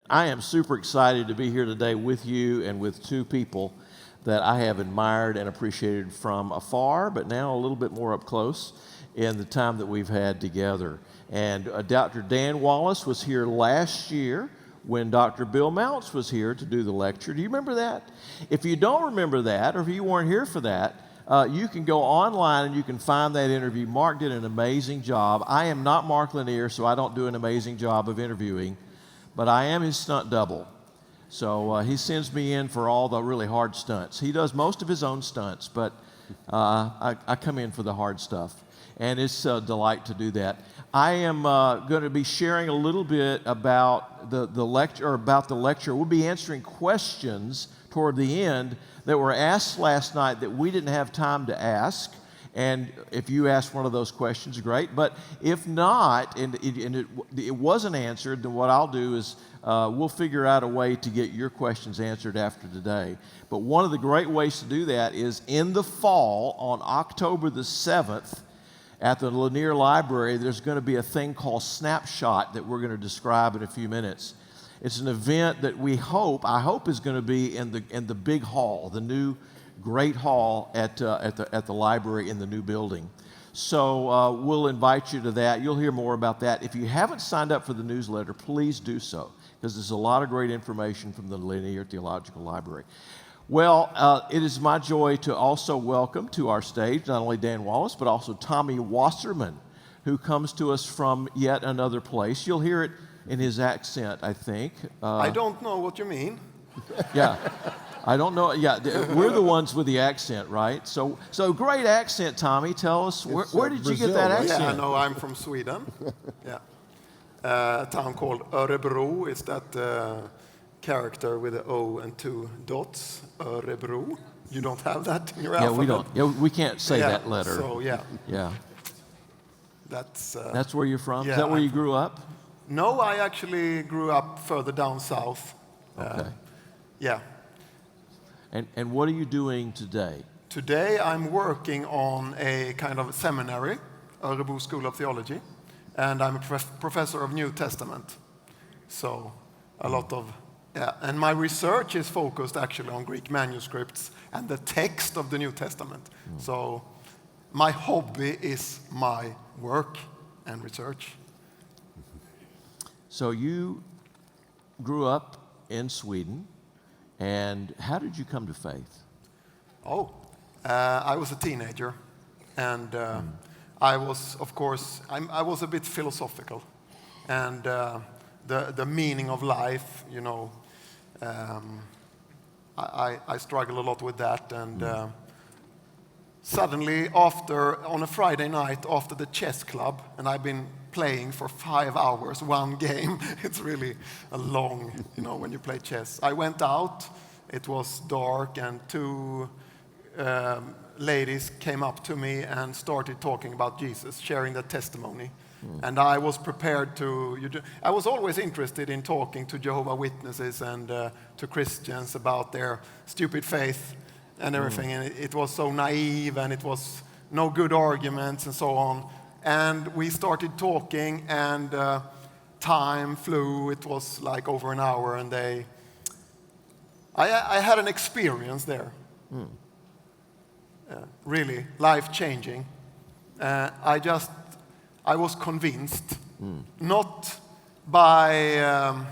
I am super excited to be here today with you and with two people that I have admired and appreciated from afar, but now a little bit more up close in the time that we've had together. And Dr. Dan Wallace was here last year when Dr. Bill Mounts was here to do the lecture. Do you remember that? If you don't remember that, or if you weren't here for that, you can go online and you can find that interview. Mark did an amazing job. I am not Mark Lanier, so I don't do an amazing job of interviewing, but I am his stunt double. So he sends me in for all the really hard stunts. He does most of his own stunts, but I come in for the hard stuff. And it's a delight to do that. I am going to be sharing a little bit about the lecture. We'll be answering questions toward the end that were asked last night that we didn't have time to ask. And if you ask one of those questions, great. But if not, and it wasn't answered, then what I'll do is we'll figure out a way to get your questions answered after today. But one of the great ways to do that is in the fall, on October the 7th, at the Lanier Library, there's going to be a thing called Snapshot that we're going to describe in a few minutes. It's an event that I hope is going to be in the big hall, the new great hall at the library in the new building. So we'll invite you to that. You'll hear more about that. If you haven't signed up for the newsletter, please do so, because there's a lot of great information from the Lanier Theological Library. Well, it is my joy to also welcome to our stage not only Dan Wallace, but also Tommy Wasserman, who comes to us from yet another place. You'll hear it in his accent, I think. I don't know what you mean. Yeah. I don't know. Yeah, we're the ones with the accent, right? So great accent, Tommy. Tell us, where did you get that accent? Yeah, no, I'm from Sweden. Yeah. A town called Orebro. It's that character with an O and two dots. Orebro. You don't have that in your alphabet? We don't. Yeah, we can't say that letter. So, yeah. Yeah. That's where you're from? Yeah, Is that where you grew up? No, I actually grew up further down south. Okay. Yeah. And what are you doing today? Today I'm working on a kind of seminary, Orebro School of Theology, and I'm a professor of New Testament. So a lot of, and my research is focused actually on Greek manuscripts and the text of the New Testament. So my hobby is my work and research. So you grew up in Sweden. And how did you come to faith? I was a teenager, and I was, of course, I was a bit philosophical, and the meaning of life, you know, I struggle a lot with that, and suddenly on a Friday night after the chess club, and I've been playing for 5 hours, one game. It's really a long, you know, when you play chess. I went out, it was dark, and two ladies came up to me and started talking about Jesus, sharing their testimony. And I was prepared I was always interested in talking to Jehovah's Witnesses and to Christians about their stupid faith and everything. And it was so naive, and it was no good arguments and so on. And we started talking, and time flew. It was like over an hour, and I had an experience there. Really life-changing. I was convinced, not by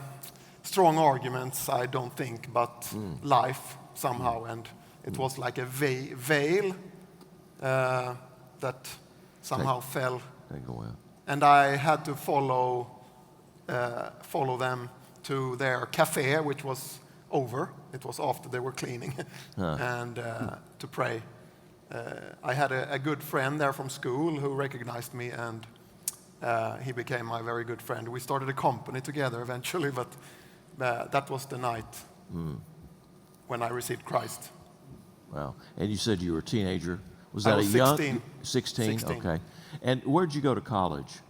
strong arguments, I don't think, but life somehow. And it was like a veil that somehow fell, and I had to follow them to their cafe, which was over. It was after they were cleaning, and to pray. I had a good friend there from school who recognized me, and he became my very good friend. We started a company together eventually, but that was the night when I received Christ. Wow. And you said you were a teenager. Was I that was a young? 16. 16? 16. Okay. And where did you go to college?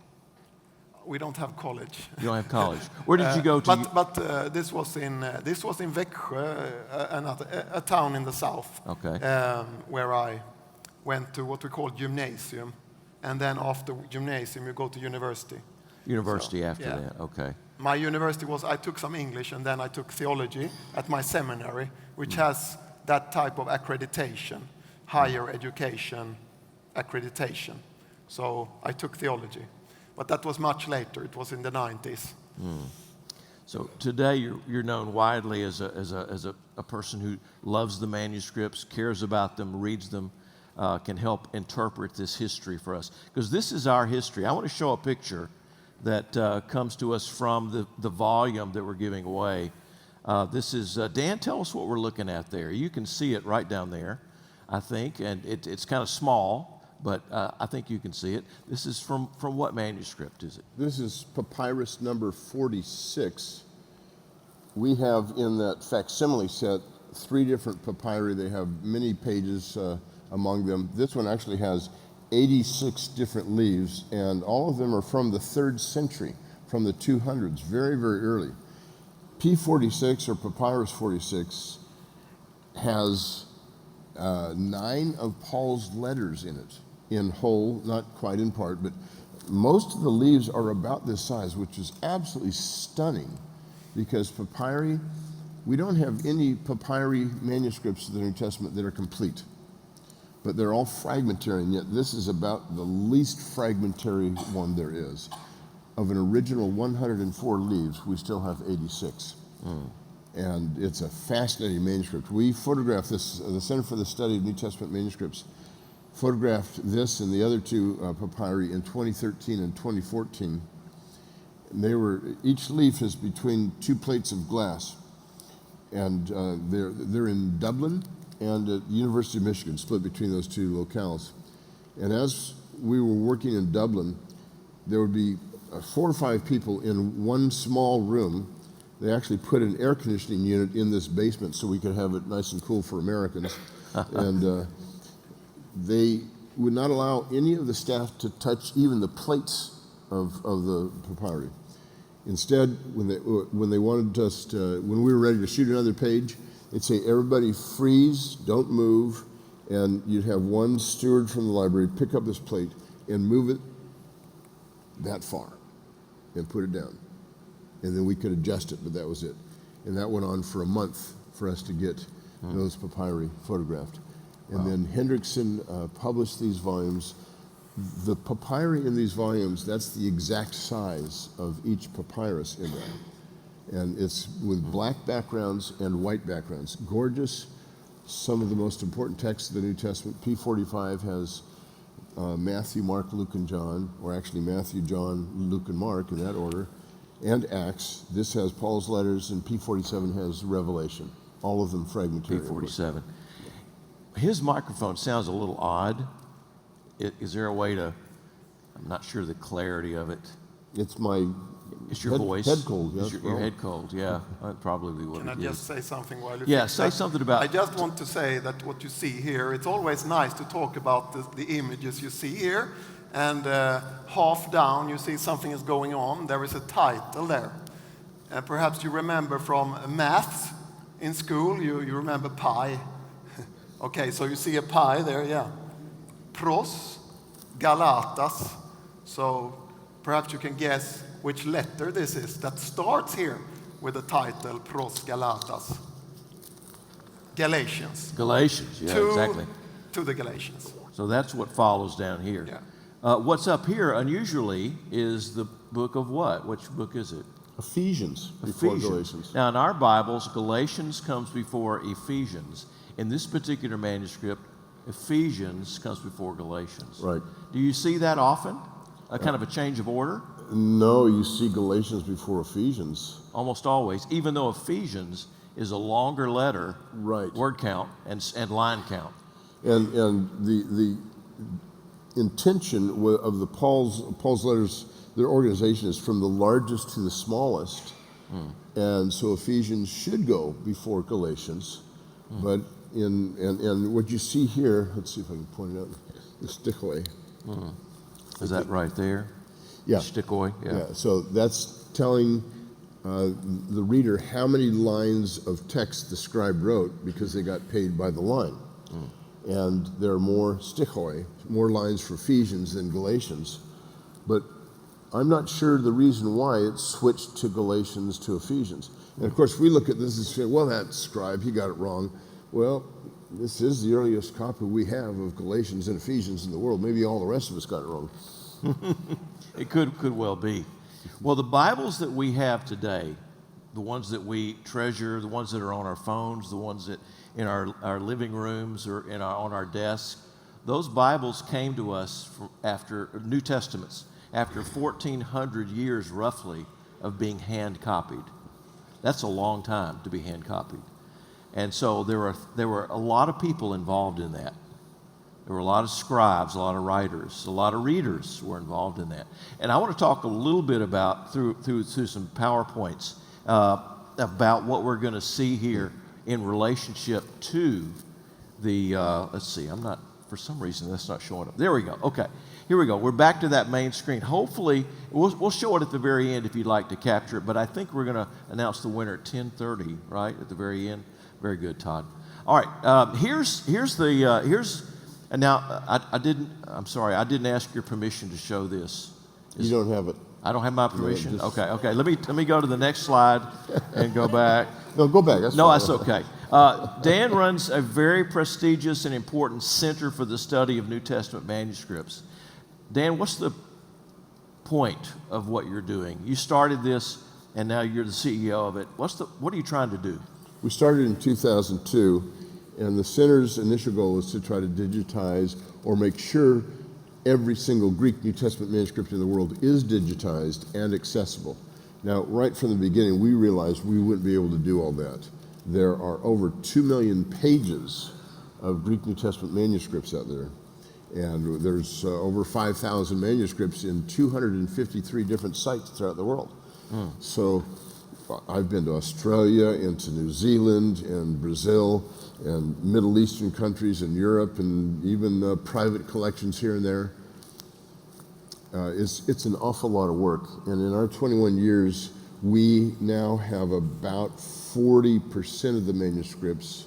We don't have college. You don't have college. Where did you go to? But this was in Växjö, a town in the south. Okay. Where I went to what we call gymnasium, and then after gymnasium you go to university. University after yeah. that. Okay. my university was, I took some English and then I took theology at my seminary, which has that type of accreditation, higher education accreditation. So I took theology. But that was much later. It was in the 90s. So today you're known widely as a person who loves the manuscripts, cares about them, reads them, can help interpret this history for us. Because this is our history. I want to show a picture that comes to us from the volume that we're giving away. This is, Dan, tell us what we're looking at there. You can see it right down there, I think, and it's kind of small, but I think you can see it. This is from what manuscript is it? This is papyrus number 46. We have in that facsimile set 3 different papyri. They have many pages among them. This one actually has 86 different leaves, and all of them are from the 3rd century, from the 200s, very, very early. P46, or papyrus 46, has 9 of Paul's letters in it, in whole, not quite in part, but most of the leaves are about this size, which is absolutely stunning, because papyri, we don't have any papyri manuscripts of the New Testament that are complete, but they're all fragmentary, and yet this is about the least fragmentary one there is. Of an original 104 leaves, we still have 86. And it's a fascinating manuscript. We photographed this, the Center for the Study of New Testament Manuscripts photographed this and the other 2 papyri in 2013 and 2014. And they were, each leaf is between 2 plates of glass. And they're in Dublin and at the University of Michigan, split between those 2 locales. And as we were working in Dublin, there would be 4 or 5 people in one small room. They actually put an air conditioning unit in this basement so we could have it nice and cool for Americans. And they would not allow any of the staff to touch even the plates of the papyri. Instead, when they wanted us to, when we were ready to shoot another page, they'd say, everybody freeze, don't move, and you'd have one steward from the library pick up this plate and move it that far and put it down. And then we could adjust it, but that was it. And that went on for a month for us to get those papyri photographed. And then Hendrickson published these volumes. The papyri in these volumes, that's the exact size of each papyrus in there. And it's with black backgrounds and white backgrounds. Gorgeous. Some of the most important texts of the New Testament. P45 has Matthew, Mark, Luke, and John, or actually Matthew, John, Luke, and Mark in that order, and Acts. This has Paul's letters, and P47 has Revelation. All of them fragmentary. P47. His microphone sounds a little odd. Is there a way to, I'm not sure the clarity of it. It's my voice. Head cold, yes. Your head cold, yeah. That probably what Can I just say something while you Yeah, say something about... I just want to say that what you see here, it's always nice to talk about the images you see here. And half down, you see something is going on. There is a title there. Perhaps you remember from maths in school, you remember pi. Okay, so you see a pi there, yeah. Pros, Galatas. So perhaps you can guess which letter this is that starts here with the title Pros Galatas. Galatians. Galatians, yeah, exactly. To the Galatians. So that's what follows down here. Yeah. What's up here, unusually, is the book of what? Which book is it? Ephesians, before Galatians. Now, in our Bibles, Galatians comes before Ephesians. In this particular manuscript, Ephesians comes before Galatians. Right. Do you see that often? A kind of a change of order? No, you see Galatians before Ephesians. Almost always, even though Ephesians is a longer letter, right, word count and line count. And the intention of the Paul's letters, their organization is from the largest to the smallest. And so Ephesians should go before Galatians. But and what you see here, let's see if I can point it out, the stichoi. Is that right there? Yeah. Stichoi, yeah. So that's telling the reader how many lines of text the scribe wrote because they got paid by the line. And there are more stichoi, more lines for Ephesians than Galatians. But I'm not sure the reason why it switched to Galatians to Ephesians. And of course, we look at this and say, well, that scribe, he got it wrong. Well, this is the earliest copy we have of Galatians and Ephesians in the world. Maybe all the rest of us got it wrong. It could well be. Well, the Bibles that we have today, the ones that we treasure, the ones that are on our phones, the ones that in our living rooms or on our desks, those Bibles came to us after New Testaments, after 1,400 years roughly of being hand copied. That's a long time to be hand copied. And so there were a lot of people involved in that. There were a lot of scribes, a lot of writers, a lot of readers were involved in that. And I want to talk a little bit about, through some PowerPoints, about what we're going to see here in relationship to the, let's see, for some reason that's not showing up. There we go. Okay, here we go. We're back to that main screen. Hopefully, we'll show it at the very end if you'd like to capture it, but I think we're going to announce the winner at 10:30, right, at the very end. Very good, Todd. All right, and now, I'm sorry, I didn't ask your permission to show this. You don't have it. I don't have my permission? Okay. Let me go to the next slide and go back. No, go back. That's okay. Dan runs a very prestigious and important center for the study of New Testament manuscripts. Dan, what's the point of what you're doing? You started this, and now you're the CEO of it. What are you trying to do? We started in 2002. And the center's initial goal is to try to digitize or make sure every single Greek New Testament manuscript in the world is digitized and accessible. Now, right from the beginning, we realized we wouldn't be able to do all that. There are over 2 million pages of Greek New Testament manuscripts out there. And there's over 5,000 manuscripts in 253 different sites throughout the world. So I've been to Australia and to New Zealand and Brazil and Middle Eastern countries and Europe and even private collections here and there. It's an awful lot of work. And in our 21 years, we now have about 40% of the manuscripts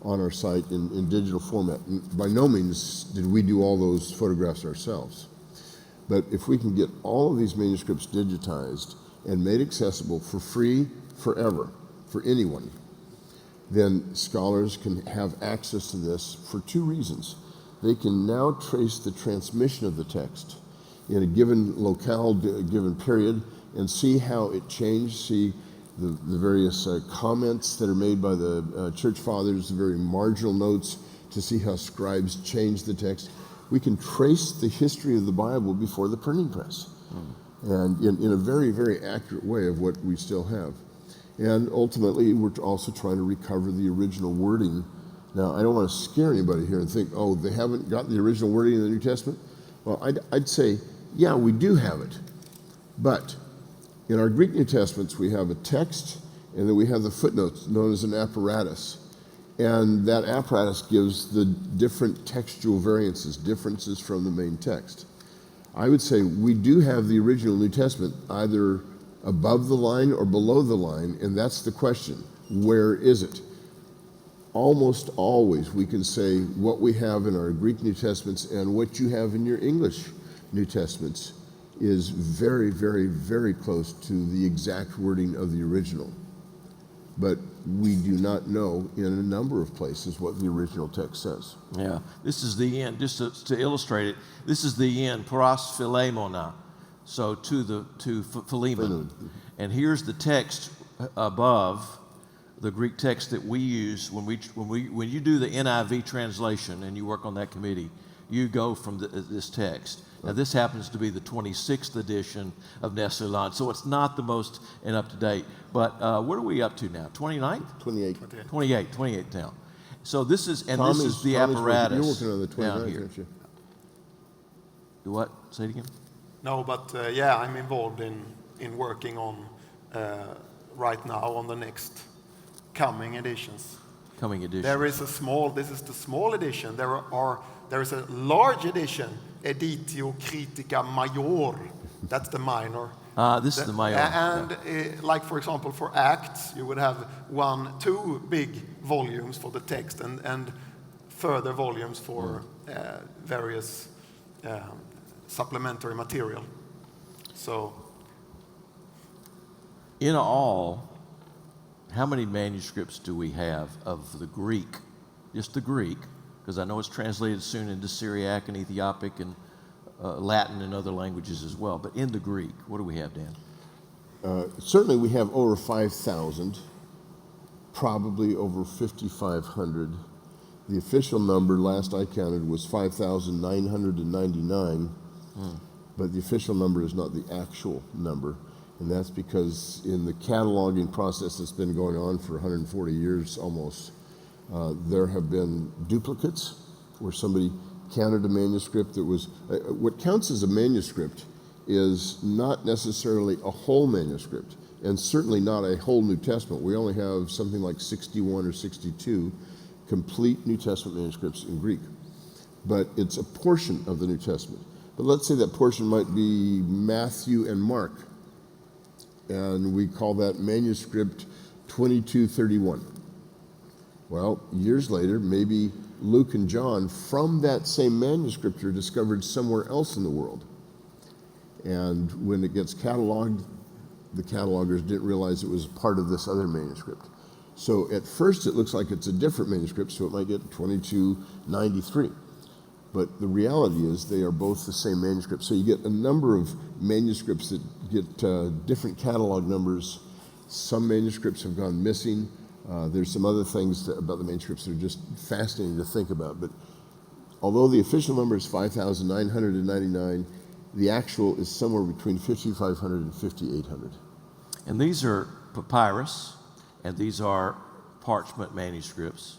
on our site in digital format. And by no means did we do all those photographs ourselves. But if we can get all of these manuscripts digitized and made accessible for free forever for anyone, then scholars can have access to this for two reasons. They can now trace the transmission of the text in a given locale, given period, and see how it changed, see the various comments that are made by the church fathers, the very marginal notes, to see how scribes changed the text. We can trace the history of the Bible before the printing press, and in a very, very accurate way of what we still have. And ultimately, we're also trying to recover the original wording. Now, I don't want to scare anybody here and think, oh, they haven't got the original wording in the New Testament. Well, I'd say, yeah, we do have it. But in our Greek New Testaments, we have a text, and then we have the footnotes, known as an apparatus. And that apparatus gives the different textual variances, differences from the main text. I would say we do have the original New Testament either above the line or below the line, and that's the question. Where is it? Almost always we can say what we have in our Greek New Testaments and what you have in your English New Testaments is very, very, very close to the exact wording of the original. But we do not know in a number of places what the original text says. Yeah, this is the end. Just to illustrate it, this is the end, pros philemona, so to Philemon. And here's the text above, the Greek text that we use when you do the NIV translation and you work on that committee, you go from this text. Now, this happens to be the 26th edition of Nestle-Aland, so it's not the most up-to-date. But what are we up to now? 29th? 28. 28 now. So this is, and Tommy's, this is the Tommy's apparatus working, you're working on the 29th, aren't you? Do what? Say it again? No, but yeah, I'm involved in working on right now on the next coming editions. There is this is the small edition. There is a large edition, Editio Critica Major. That's the minor. This is the minor. And like, for example, for Acts, you would have 2 big volumes for the text and further volumes for various supplementary material. So In all, how many manuscripts do we have of the Greek? Just the Greek, because I know it's translated soon into Syriac and Ethiopic and Latin and other languages as well. But in the Greek, what do we have, Dan? Certainly we have over 5,000, probably over 5,500. The official number, last I counted, was 5,999, but the official number is not the actual number. And that's because in the cataloging process that's been going on for 140 years almost, there have been duplicates where somebody counted a manuscript that was, what counts as a manuscript is not necessarily a whole manuscript, and certainly not a whole New Testament. We only have something like 61 or 62 complete New Testament manuscripts in Greek, but it's a portion of the New Testament. But let's say that portion might be Matthew and Mark, and we call that manuscript 2231. Well, years later, maybe Luke and John from that same manuscript are discovered somewhere else in the world. And when it gets cataloged, the catalogers didn't realize it was part of this other manuscript. So at first it looks like it's a different manuscript, so it might get 2293. But the reality is they are both the same manuscript. So you get a number of manuscripts that get different catalog numbers. Some manuscripts have gone missing. There's some other things about the manuscripts that are just fascinating to think about. But although the official number is 5,999, the actual is somewhere between 5,500 and 5,800. And these are papyrus, and these are parchment manuscripts.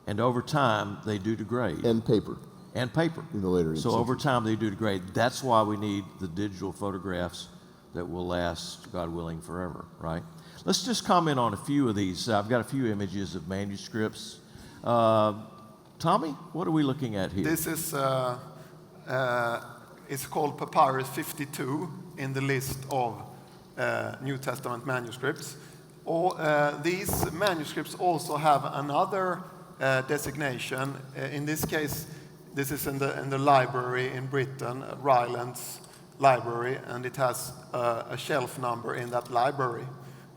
And over time, they do degrade. And paper. And paper. In the later So over time, they do degrade. That's why we need the digital photographs that will last, God willing, forever, right? Let's just comment on a few of these. I've got a few images of manuscripts. Tommy, what are we looking at here? this is it's called Papyrus 52 in the list of New Testament manuscripts. These manuscripts also have another designation. In this case, this is in the library in Britain, Ryland's library, and it has a shelf number in that library.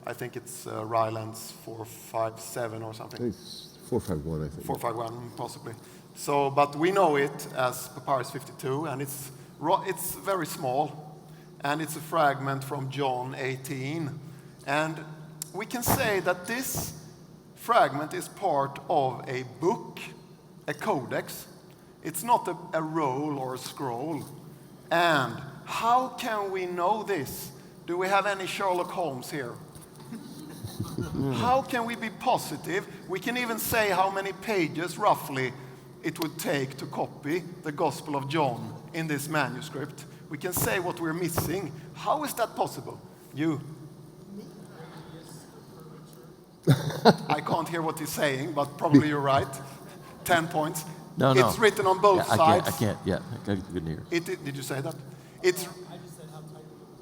I think it's Ryland's 457 or something. It's 451, I think. 451, possibly. So, but we know it as Papyrus 52, and it's very small, and it's a fragment from John 18. And we can say that this fragment is part of a book, a codex. It's not a roll or a scroll. And how can we know this? Do we have any Sherlock Holmes here? How can we be positive? We can even say how many pages roughly it would take to copy the Gospel of John in this manuscript. We can say what we're missing. How is that possible? You? I can't hear what he's saying, but probably you're right. 10 points. No. It's written on both sides. I can't. Yeah, I couldn't hear. Did you say that? I just said how tight it would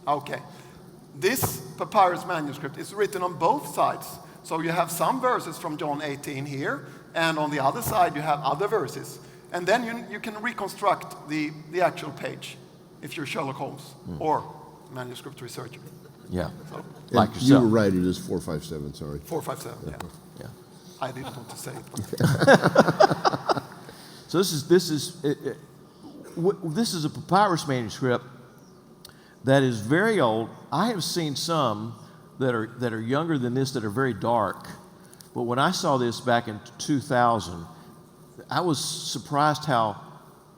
roll. Okay. This papyrus manuscript is written on both sides. So you have some verses from John 18 here, and on the other side you have other verses. And then you can reconstruct the actual page if you're Sherlock Holmes or manuscript researcher. Yeah, So, like You yourself. were right, it is 457, sorry. 457, yeah. Yeah. I didn't want to say it. But So this is a papyrus manuscript that is very old. I have seen some that are younger than this that are very dark. But when I saw this back in 2000, I was surprised how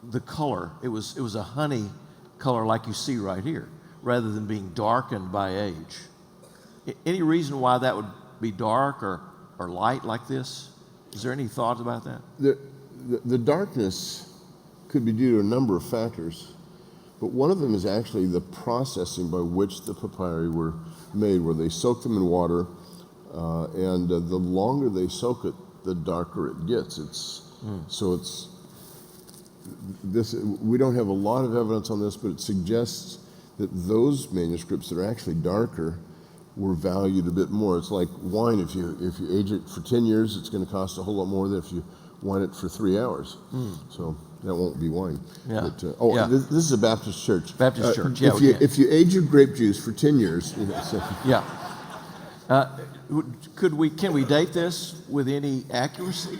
the color, it was a honey color like you see right here, rather than being darkened by age. Any reason why that would be dark or light like this? Is there any thoughts about that? The darkness could be due to a number of factors, but one of them is actually the processing by which the papyri were made, where they soak them in water, and the longer they soak it, the darker it gets. So we don't have a lot of evidence on this, but it suggests that those manuscripts that are actually darker were valued a bit more. It's like wine. If you age it for 10 years, it's going to cost a whole lot more than if you wine it for 3 hours. So That won't be wine. Yeah. But, Yeah. this is a Baptist church. Baptist church, yeah. If you age your grape juice for 10 years, Yeah. Can we date this with any accuracy?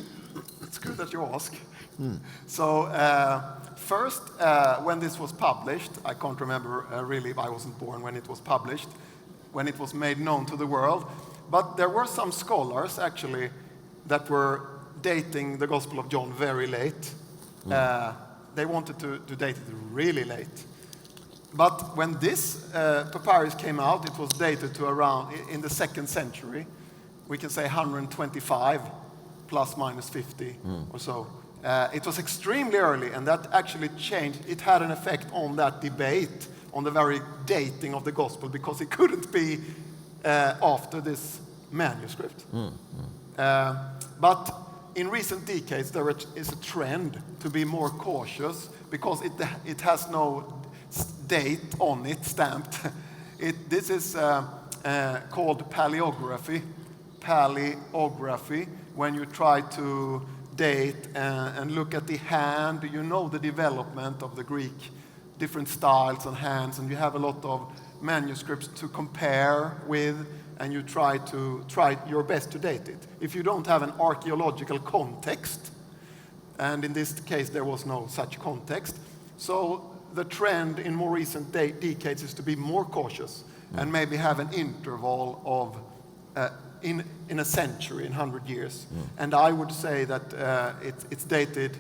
It's good that you ask. So first, when this was published, I can't remember really, I wasn't born when it was published, when it was made known to the world, but there were some scholars actually that were dating the Gospel of John very late. They wanted to date it really late. But when this papyrus came out, it was dated to around, in the 2nd century, we can say 125 plus minus 50 or so. It was extremely early, and that actually changed. It had an effect on that debate, on the very dating of the gospel, because it couldn't be after this manuscript. But in recent decades, there is a trend to be more cautious because it has no date on it stamped. This is called paleography. Paleography, when you try to date and look at the hand, you know the development of the Greek, different styles and hands, and you have a lot of manuscripts to compare with, and you try your best to date it. If you don't have an archaeological context, and in this case there was no such context, so the trend in more recent decades is to be more cautious and maybe have an interval of in a century, in 100 years. And I would say that it's dated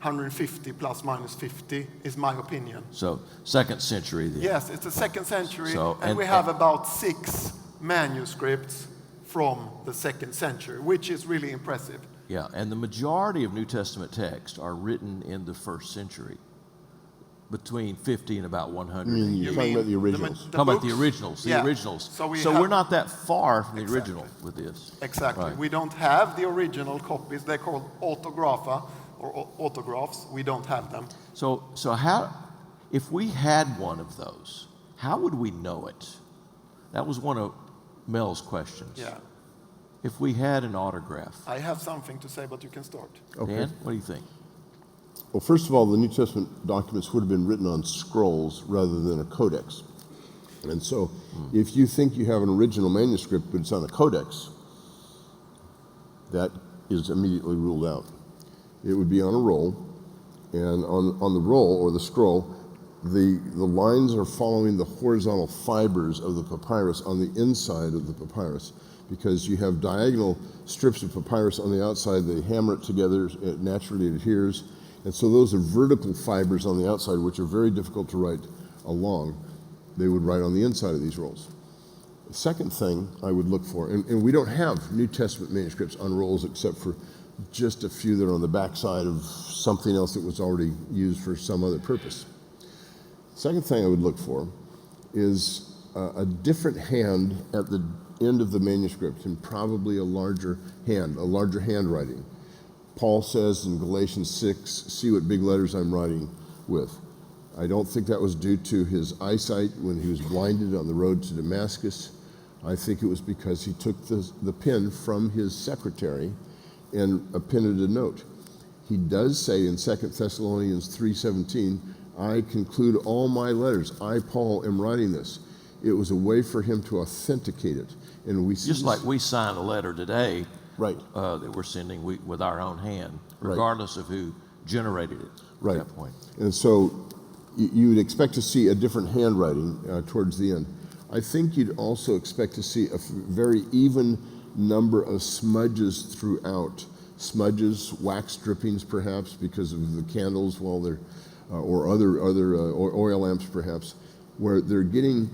150 plus minus 50 is my opinion. So 2nd century then. Yes, it's the 2nd century, So, and we have about 6 manuscripts from the 2nd century, which is really impressive. Yeah, and the majority of New Testament texts are written in the 1st century, between 50 and about 100. you're talking about the originals. Talking about the originals, Yeah. originals. So we're not that far from the Exactly. original with this. Exactly. Right. We don't have the original copies. They're called autographa or autographs. We don't have them. So how, if we had one of those, how would we know it? That was one of Mel's questions. Yeah. If we had an autograph. I have something to say, but you can start. Okay. Dan, what do you think? Well, first of all, the New Testament documents would have been written on scrolls rather than a codex. And so if you think you have an original manuscript but it's on a codex, that is immediately ruled out. It would be on a roll, and on the roll or the scroll, the lines are following the horizontal fibers of the papyrus on the inside of the papyrus, because you have diagonal strips of papyrus on the outside. They hammer it together, it naturally adheres. And so those are vertical fibers on the outside, which are very difficult to write along. They would write on the inside of these rolls. The second thing I would look for, and we don't have New Testament manuscripts on rolls except for just a few that are on the backside of something else that was already used for some other purpose. Second thing I would look for is a different hand at the end of the manuscript, and probably a larger handwriting. Paul says in Galatians 6, see what big letters I'm writing with. I don't think that was due to his eyesight when he was blinded on the road to Damascus. I think it was because he took the pen from his secretary and appended a note. He does say in 2 Thessalonians 3:17, I conclude all my letters. I, Paul, am writing this. It was a way for him to authenticate it. And we see Just like we sign a letter today, right. that we're sending with our own hand, regardless of who generated it Right. at that point. And so you would expect to see a different handwriting towards the end. I think you'd also expect to see a very even number of smudges throughout. Smudges, wax drippings perhaps because of the candles while they're, or other oil lamps perhaps, where they're getting,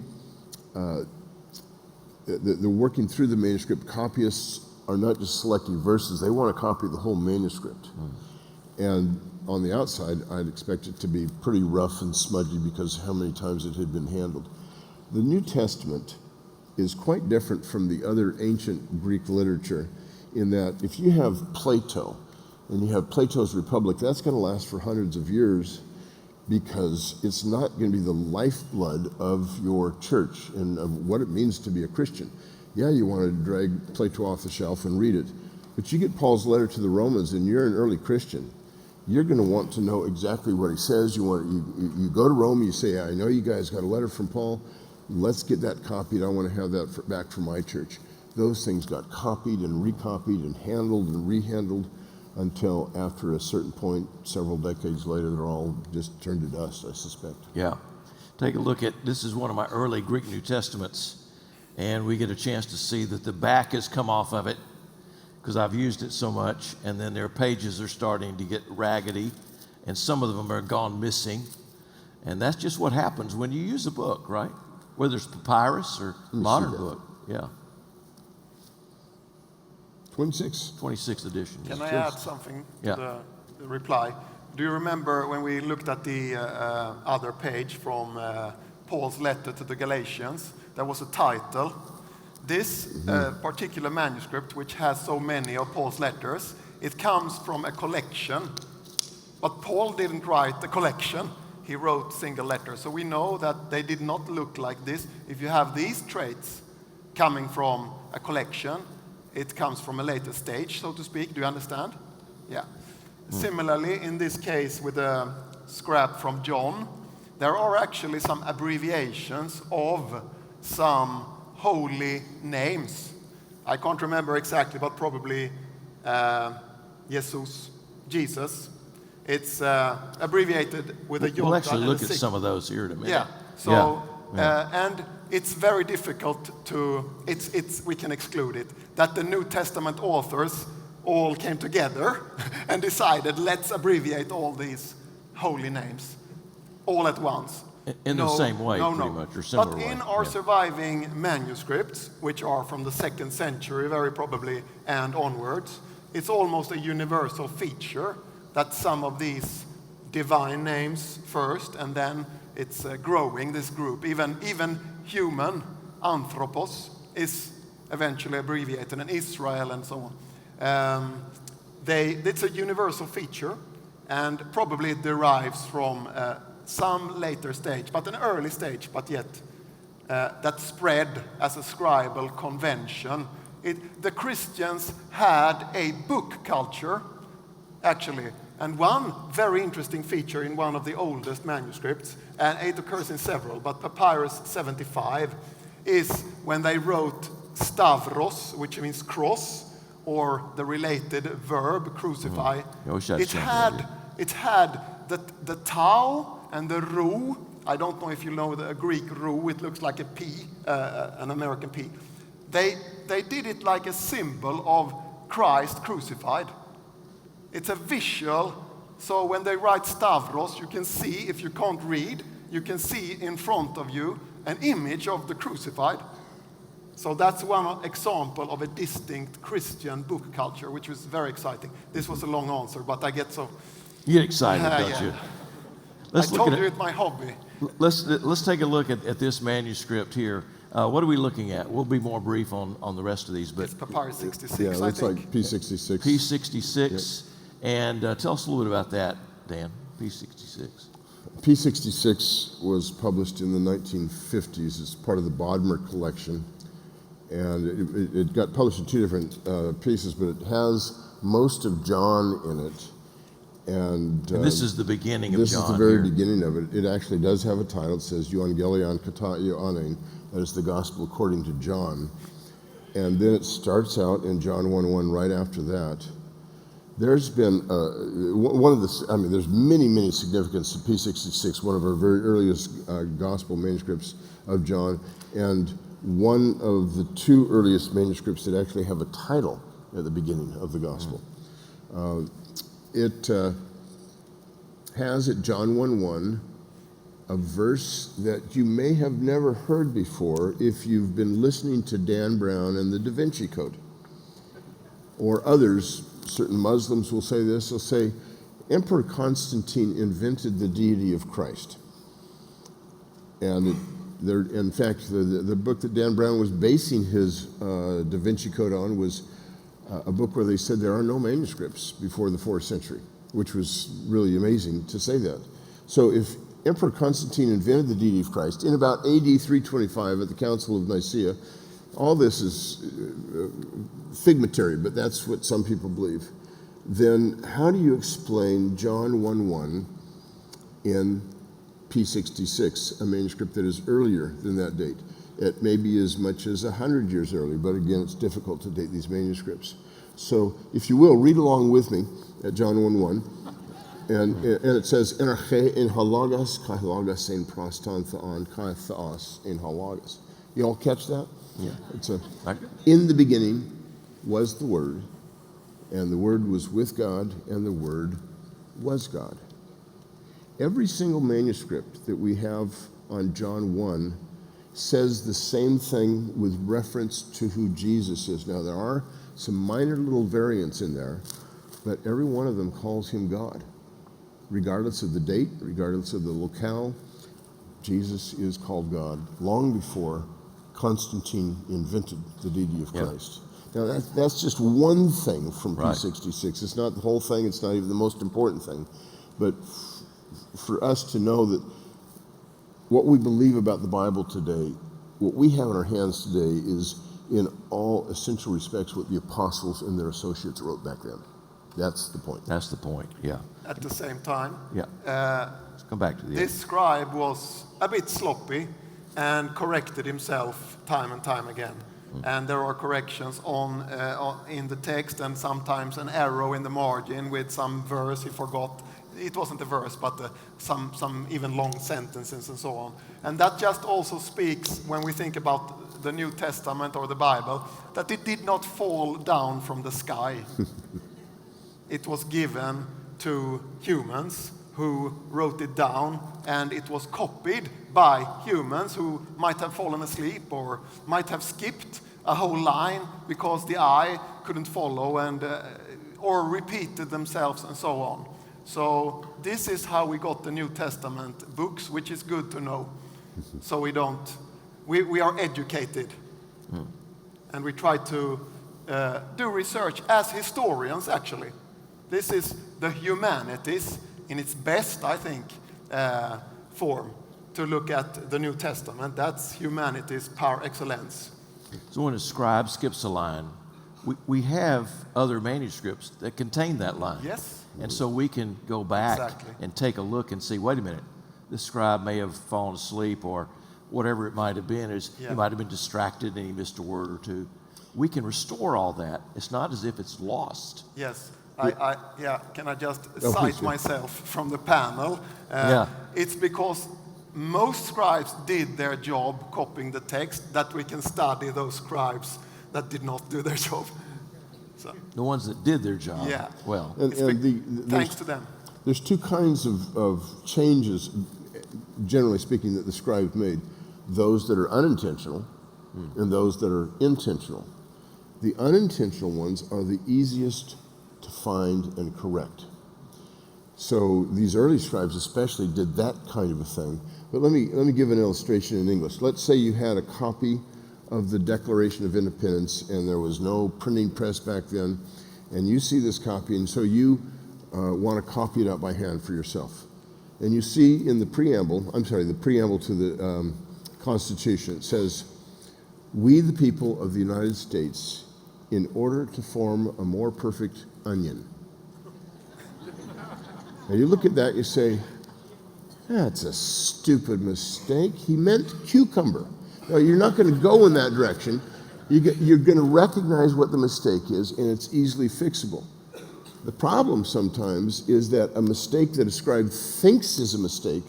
they're working through the manuscript. Copyists are not just selecting verses, they want to copy the whole manuscript. And on the outside, I'd expect it to be pretty rough and smudgy because how many times it had been handled. The New Testament is quite different from the other ancient Greek literature in that if you have Plato and you have Plato's Republic, that's going to last for hundreds of years because it's not going to be the lifeblood of your church and of what it means to be a Christian. Yeah, you want to drag Plato off the shelf and read it, but you get Paul's letter to the Romans and you're an early Christian. you're going to want to know exactly what he says. You go to Rome, you say, I know you guys got a letter from Paul. Let's get that copied. I want to have that back for my church. Those things got copied and recopied and handled and rehandled until after a certain point, several decades later, they're all just turned to dust, I suspect. Yeah. Take a look at, this is one of my early Greek New Testaments, and we get a chance to see that the back has come off of it because I've used it so much, and then their pages are starting to get raggedy, and some of them are gone missing. And that's just what happens when you use a book, right? Whether it's papyrus or modern book. Yeah. 26th edition. Can I add something to the reply? Do you remember when we looked at the other page from Paul's letter to the Galatians? There was a title. This particular manuscript, which has so many of Paul's letters, it comes from a collection. But Paul didn't write the collection. He wrote single letters. So we know that they did not look like this. If you have these traits coming from a collection, it comes from a later stage, so to speak. Do you understand? Yeah. Similarly, in this case with a scrap from John, there are actually some abbreviations of some holy names. I can't remember exactly, but probably Jesus. It's abbreviated with a iota. We'll actually look at some of those here in a minute. Yeah. So, and it's very difficult to, we can exclude it, that the New Testament authors all came together and decided, let's abbreviate all these holy names all at once. In the same way, pretty much, or similar But way. in our surviving manuscripts, which are from the 2nd century, very probably, and onwards, it's almost a universal feature that some of these divine names first, and then it's growing, this group. Even human, anthropos, is eventually abbreviated, and Israel and so on. It's a universal feature, and probably it derives from some later stage, but an early stage, but yet that spread as a scribal convention. The Christians had a book culture, actually, and one very interesting feature in one of the oldest manuscripts, and it occurs in several, but Papyrus 75, is when they wrote stavros, which means cross, or the related verb, crucify. It had the tau and the rho. I don't know if you know the Greek rho. It looks like a P, an American P. They did it like a symbol of Christ crucified. It's a visual. So when they write Stavros, you can see, if you can't read, you can see in front of you an image of the crucified. So that's one example of a distinct Christian book culture, which was very exciting. This was a long answer, but I get so... You get excited, don't you? I told you it's my hobby. Let's take a look at this manuscript here. What are we looking at? We'll be more brief on the rest of these. But it's Papyrus 66, yeah, it looks I think. like P66. P66. Yep. And tell us a little bit about that, Dan, P66. P66 was published in the 1950s as part of the Bodmer collection. And it got published in two different pieces, but it has most of John in it. And this is the beginning of John. This is the very beginning of it. It actually does have a title. It says Euangelion Kata Ioannein. That is the Gospel according to John. And then it starts out in John 1:1 right after that. There's been there's many significance to P66, one of our very earliest Gospel manuscripts of John, and one of the two earliest manuscripts that actually have a title at the beginning of the Gospel. It has at John 1:1 a verse that you may have never heard before if you've been listening to Dan Brown and the Da Vinci Code. Or others, certain Muslims will say this, they'll say, Emperor Constantine invented the deity of Christ. And in fact, the book that Dan Brown was basing his Da Vinci Code on was a book where they said there are no manuscripts before the 4th century, which was really amazing to say that. So if Emperor Constantine invented the deity of Christ in about AD 325 at the Council of Nicaea, all this is figmentary, but that's what some people believe. then how do you explain John 1:1 in P66, a manuscript that is earlier than that date? It may be as much as 100 years early, but again, it's difficult to date these manuscripts. So if you will, read along with me at John 1:1. And it says, in halagas, kai halagas in proston theon, kai theos in halagas. You all catch that? Yeah. It's in the beginning was the Word, and the Word was with God, and the Word was God. Every single manuscript that we have on John 1 says the same thing with reference to who Jesus is. Now, there are some minor little variants in there, but every one of them calls him God. Regardless of the date, regardless of the locale, Jesus is called God long before Constantine invented the deity of Christ. Now, that's just one thing from P66. It's not the whole thing. It's not even the most important thing. But for us to know that what we believe about the Bible today, what we have in our hands today is in all essential respects what the apostles and their associates wrote back then. That's the point. That's the point, yeah. At the same time, Let's come back to the this scribe was a bit sloppy and corrected himself time and time again. And there are corrections in the text, and sometimes an arrow in the margin with some verse he forgot. It wasn't a verse, but some even long sentences and so on. And that just also speaks, when we think about the New Testament or the Bible, that it did not fall down from the sky. It was given to humans who wrote it down, and it was copied by humans who might have fallen asleep or might have skipped a whole line because the eye couldn't follow, and or repeated themselves and so on. So this is how we got the New Testament books, which is good to know. So we are educated, and we try to do research as historians, actually. This is the humanities in its best, I think, form to look at the New Testament. That's humanities par excellence. So when a scribe skips a line, we have other manuscripts that contain that line. Yes. And so we can go back Exactly. and take a look and see, wait a minute, this scribe may have fallen asleep, or whatever it might have been. He might have been distracted and he missed a word or two. We can restore all that. It's not as if it's lost. Yes. Can I just cite myself from the panel? It's because most scribes did their job copying the text that we can study those scribes that did not do their job. So, the ones that did their job. Yeah. Well, thanks to them. There's two kinds of changes, generally speaking, that the scribes made. Those that are unintentional and those that are intentional. The unintentional ones are the easiest to find and correct. So these early scribes especially did that kind of a thing. But let me give an illustration in English. Let's say you had a copy of the Declaration of Independence, and there was no printing press back then, and you see this copy, and so you want to copy it out by hand for yourself. And you see in the preamble to the Constitution, it says, "We, the people of the United States, in order to form a more perfect onion." And you look at that, you say, that's a stupid mistake. He meant cucumber. No, you're not going to go in that direction. You're going to recognize what the mistake is, and it's easily fixable. The problem sometimes is that a mistake that a scribe thinks is a mistake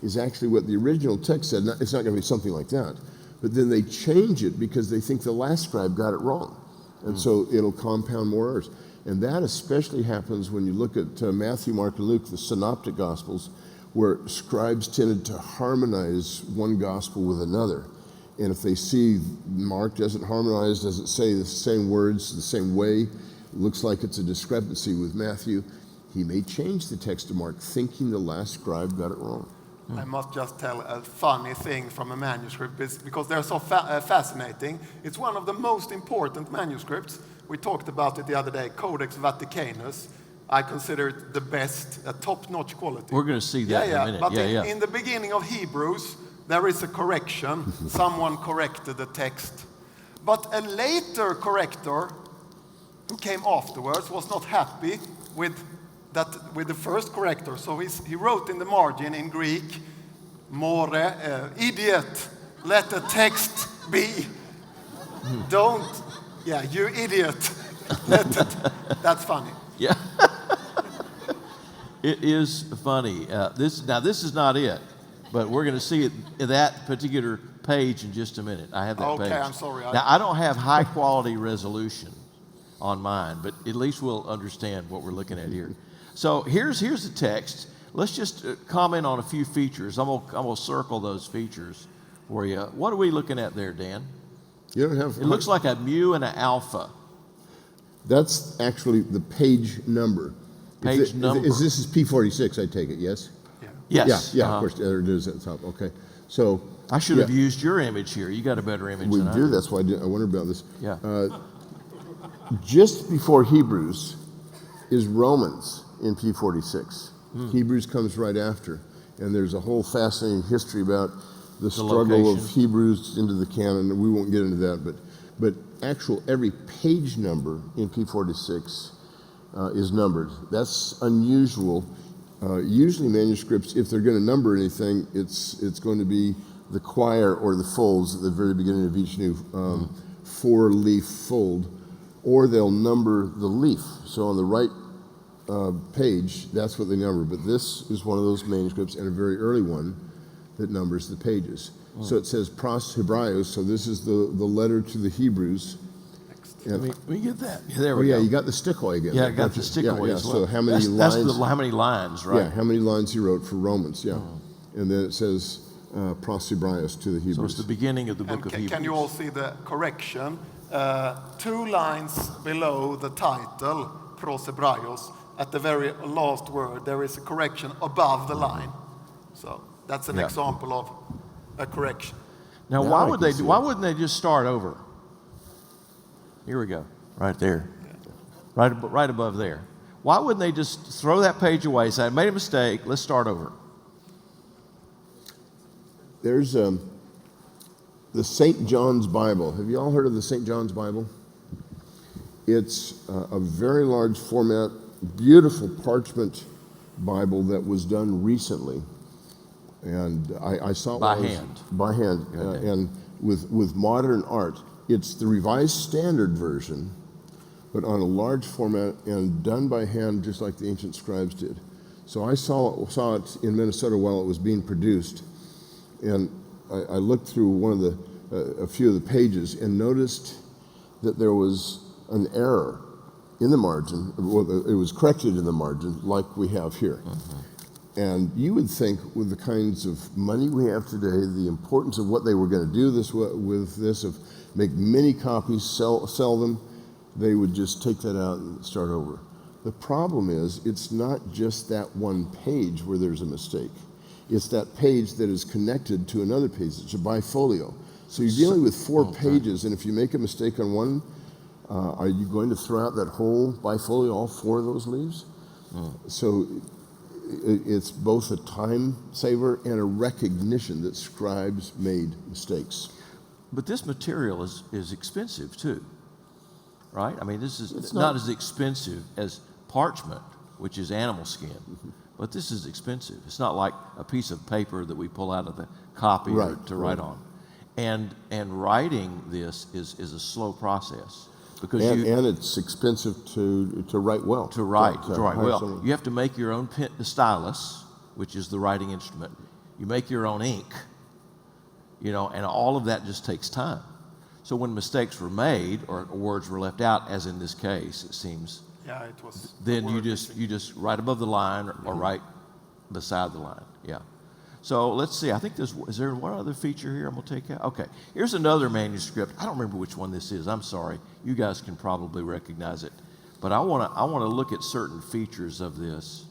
is actually what the original text said. It's not going to be something like that. But then they change it because they think the last scribe got it wrong. And so it'll compound more errors. And that especially happens when you look at Matthew, Mark, and Luke, the synoptic gospels, where scribes tended to harmonize one gospel with another. And if they see Mark doesn't harmonize, doesn't say the same words the same way, looks like it's a discrepancy with Matthew, he may change the text of Mark thinking the last scribe got it wrong. I must just tell a funny thing from a manuscript because they're so fascinating. It's one of the most important manuscripts. We talked about it the other day, Codex Vaticanus. I consider it the best, a top-notch quality. we're going to see that in a minute. But in the beginning of Hebrews, there is a correction. Someone corrected the text. But a later corrector who came afterwards was not happy with the first corrector. So he wrote in the margin in Greek, more idiot, let the text be. Don't, yeah, you idiot. That's funny. Yeah. It is funny. This is not it, but we're going to see it that particular page in just a minute. I have that page. Okay, I'm sorry. Now, I don't have high quality resolution on mine, but at least we'll understand what we're looking at here. So here's the text. Let's just comment on a few features. I'm gonna circle those features for you. What are we looking at there, Dan? You don't have. It looks like a mu and an alpha. That's actually the page number. Page number. This is P46, I take it, yes? Yeah. Yes. Yeah, of course. There it is at the top. Okay. So. I should have used your image here. You got a better image We than I do. That's why I wondered about this. Yeah. Just before Hebrews is Romans in P46. Hebrews comes right after. And there's a whole fascinating history about the struggle of Hebrews into the canon. And we won't get into that. But every page number in P46 is numbered. That's unusual. Usually manuscripts, if they're going to number anything, it's going to be the quire or the folds at the very beginning of each new four-leaf fold, or they'll number the leaf. So on the right page, that's what they number. But this is one of those manuscripts, and a very early one, that numbers the pages. So it says pros Hebraios, so this is the letter to the Hebrews. Let me get that. There Oh we yeah, go. you got the stick away again. Yeah, I got the stick away as well. So how many lines? That's how many lines, right? Yeah, how many lines he wrote for Romans, yeah. And then it says pros Hebraios to the Hebrews. So it's the beginning of the book of Hebrews. Can you all see the correction? 2 lines below the title, pros Hebraios, at the very last word, there is a correction above the line. So that's an example of a correction. Now, why wouldn't they just start over? Here we go, right there, right above there. Why wouldn't they just throw that page away, say, I made a mistake, let's start over? There's the St. John's Bible. Have you all heard of the St. John's Bible? It's a very large format, beautiful parchment Bible that was done recently. And I saw it by hand. By hand, Okay. and with modern art. It's the Revised Standard Version, but on a large format and done by hand, just like the ancient scribes did. So I saw it in Minnesota while it was being produced, and I looked through a few of the pages and noticed that there was an error in the margin. Well, it was corrected in the margin, like we have here. And you would think, with the kinds of money we have today, the importance of what they were going to do with this, of make many copies, sell them, they would just take that out and start over. The problem is, it's not just that one page where there's a mistake. It's that page that is connected to another page. It's a bifolio. So you're dealing with 4 pages, and if you make a mistake on one, are you going to throw out that whole bifolio, all 4 of those leaves? So it's both a time saver and a recognition that scribes made mistakes. But this material is expensive too, right? I mean, this is not as expensive as parchment, which is animal skin, but this is expensive. It's not like a piece of paper that we pull out of the copy to write on. And writing this is a slow process. Because and it's expensive to write well. To write well. You have to make your own the stylus, which is the writing instrument. You make your own ink, and all of that just takes time. So when mistakes were made or words were left out, as in this case, it seems. Yeah, it was. Then you just write above the line or write beside the line. Yeah. So let's see. I think is there one other feature here I'm going to take out? Okay. Here's another manuscript. I don't remember which one this is. I'm sorry. You guys can probably recognize it. But I want to look at certain features of this.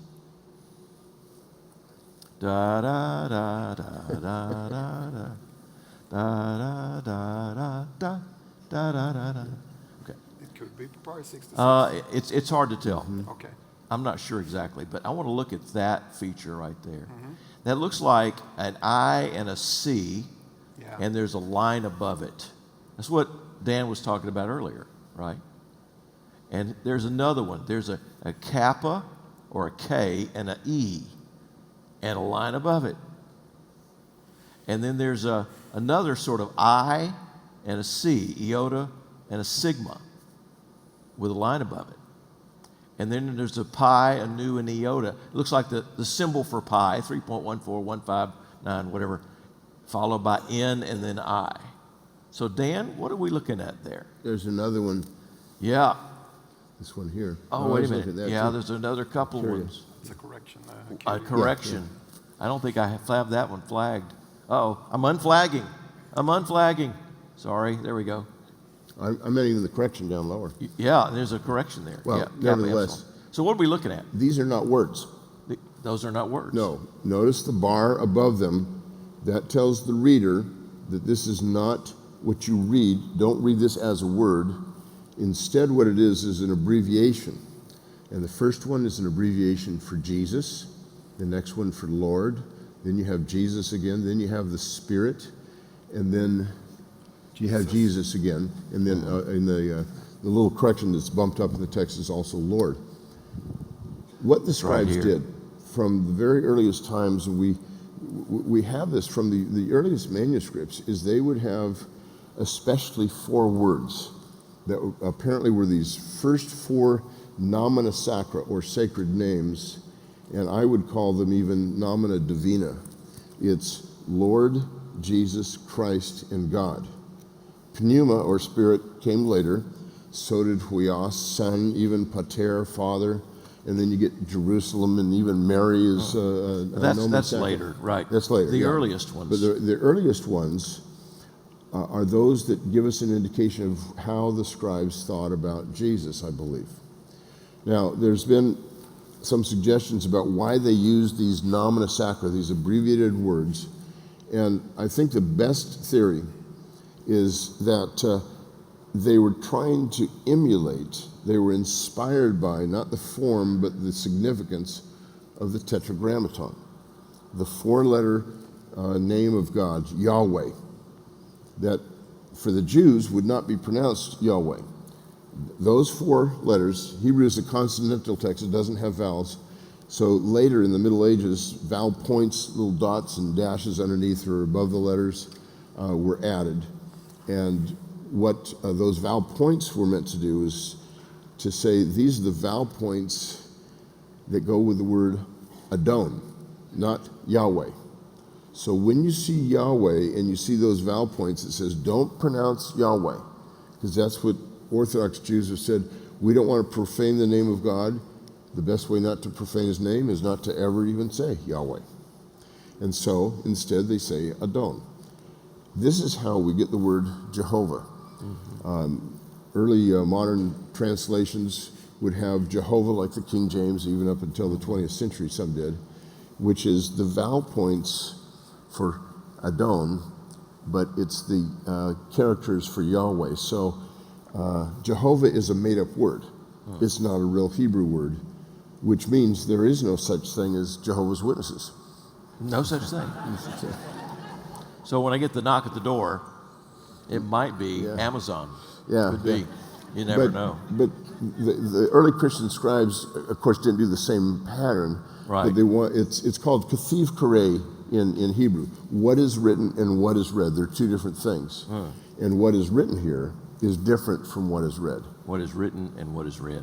Da da da da da da da da da da da da da da da. Okay. It could be probably 66. It's hard to tell. Okay. I'm not sure exactly, but I want to look at that feature right there. That looks like an I and a C, and there's a line above it. That's what Dan was talking about earlier, right? And there's another one. There's a kappa or a K and an E and a line above it. And then there's another sort of I and a C, iota and a sigma with a line above it. And then there's a pi, a nu, and iota. It looks like the symbol for pi, 3.14159, whatever, followed by N and then I. So Dan, what are we looking at there? There's another one. Yeah. This one here. Oh, wait a minute. Yeah, there's another couple ones. It's a correction. A correction. I don't think I have that one flagged. Uh-oh, I'm unflagging. Sorry, there we go. I meant even the correction down lower. Yeah, there's a correction there. Well, yeah, nevertheless. So what are we looking at? These are not words. Those are not words. No. Notice the bar above them. That tells the reader that this is not what you read. Don't read this as a word. Instead, what it is an abbreviation. And the first one is an abbreviation for Jesus. The next one for Lord. Then you have Jesus again. Then you have the Spirit. And then you have Jesus again. And then in the little correction that's bumped up in the text is also Lord. What the scribes did from the very earliest times, and we have this from the earliest manuscripts, is they would have especially 4 words that apparently were these first 4 nomina sacra, or sacred names, and I would call them even nomina divina. It's Lord, Jesus, Christ, and God. Pneuma, or Spirit, came later. So did Huios, Son, even Pater, Father. And then you get Jerusalem, and even Mary is that's later, right? That's later. The earliest ones. But the earliest ones are those that give us an indication of how the scribes thought about Jesus, I believe. Now, there's been some suggestions about why they used these nomina sacra, these abbreviated words, and I think the best theory is that they were trying to emulate, they were inspired by, not the form, but the significance of the Tetragrammaton, the 4-letter name of God, Yahweh, that for the Jews would not be pronounced Yahweh. Those 4 letters, Hebrew is a consonantal text, it doesn't have vowels. So later in the Middle Ages, vowel points, little dots and dashes underneath or above the letters were added. And what those vowel points were meant to do is to say these are the vowel points that go with the word Adon, not Yahweh. So when you see Yahweh and you see those vowel points, it says don't pronounce Yahweh, because that's what Orthodox Jews have said. We don't want to profane the name of God. The best way not to profane his name is not to ever even say Yahweh. And so instead they say Adon. This is how we get the word Jehovah. Early modern translations would have Jehovah, like the King James, even up until the 20th century some did, which is the vowel points for Adon, but it's the characters for Yahweh. So Jehovah is a made-up word. It's not a real Hebrew word, which means there is no such thing as Jehovah's Witnesses. No such thing. So when I get the knock at the door, it might be Amazon. Yeah. Could be. You never know. But the early Christian scribes, of course, didn't do the same pattern. Right. But it's called kathiv kareh in Hebrew. What is written and what is read. They're 2 different things. And what is written here is different from what is read. What is written and what is read.